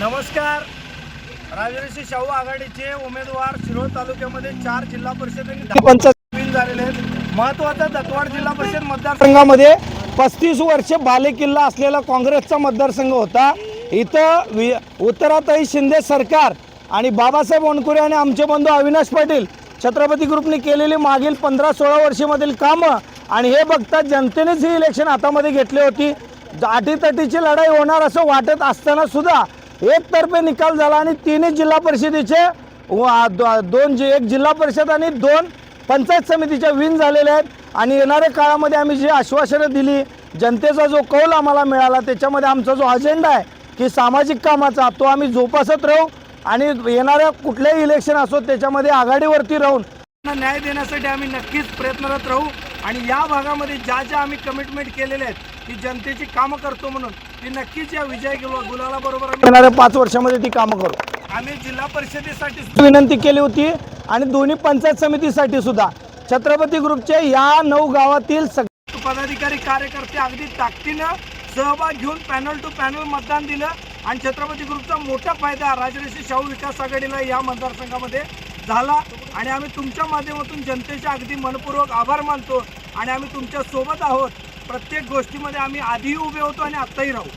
नमस्कार. राजर्षी शाहू आघाडीचे उमेदवार शिरोळ तालुक्यामध्ये 4 जिल्हा परिषद आणि 10 पंचायत विन झालेले आहेत. महत्त्वाचा दत्तवाड जिल्हा परिषद मतदारसंघामध्ये 35 वर्षे बालेकिल्ला असलेला काँग्रेसचा मतदारसंघ होता. इथं उत्तराताई शिंदे सरकार आणि बाबासाहेब वनकुरे आणि आमचे बंधू अविनाश पाटील छत्रपती ग्रुपने केलेली मागील 15-16 वर्षामधील कामं आणि हे बघता जनतेनेच ही इलेक्शन हातामध्ये घेतली होती. अटीतटीची लढाई होणार असं वाटत असताना सुद्धा एकतर्फे निकाल झाला आणि 3 जिल्हा परिषदेचे एक जिल्हा परिषद आणि 2 पंचायत समितीच्या विन झालेल्या आहेत. आणि येणाऱ्या काळामध्ये आम्ही जी आश्वासनं दिली, जनतेचा जो कौल आम्हाला मिळाला, त्याच्यामध्ये आमचा जो अजेंडा आहे की सामाजिक कामाचा, तो आम्ही जोपासत राहू आणि येणाऱ्या कुठल्याही इलेक्शन असो त्याच्यामध्ये आघाडीवरती राहून न्याय देण्यासाठी आम्ही नक्कीच प्रयत्नरत राहू. आणि या भागामध्ये ज्या आम्ही कमिटमेंट केलेले आहेत की जनतेची कामं करतो म्हणून, ती नक्कीच या विजय गुलालाबरोबर आम्ही येणाऱ्या 5 वर्षामध्ये ती कामं करू. आम्ही जिल्हा परिषदेसाठी विनंती केली होती आणि दोन्ही पंचायत समितीसाठी सुद्धा छत्रपती ग्रुपचे या 9 गावातील सगळे पदाधिकारी कार्यकर्ते अगदी ताकदीनं सहभाग घेऊन पॅनल टू पॅनल मतदान दिलं आणि छत्रपती ग्रुपचा मोठा फायदा राजर्षी शाहू विकास आघाडीला या मतदारसंघामध्ये झाला. आणि आम्ही तुमच्या माध्यमातून जनतेचे अगदी मनपूर्वक आभार मानतो आणि आम्ही तुमच्या सोबत आहोत. प्रत्येक गोष्टीमध्ये आम्ही आधीही उभे होतो आणि आत्ताही राहू.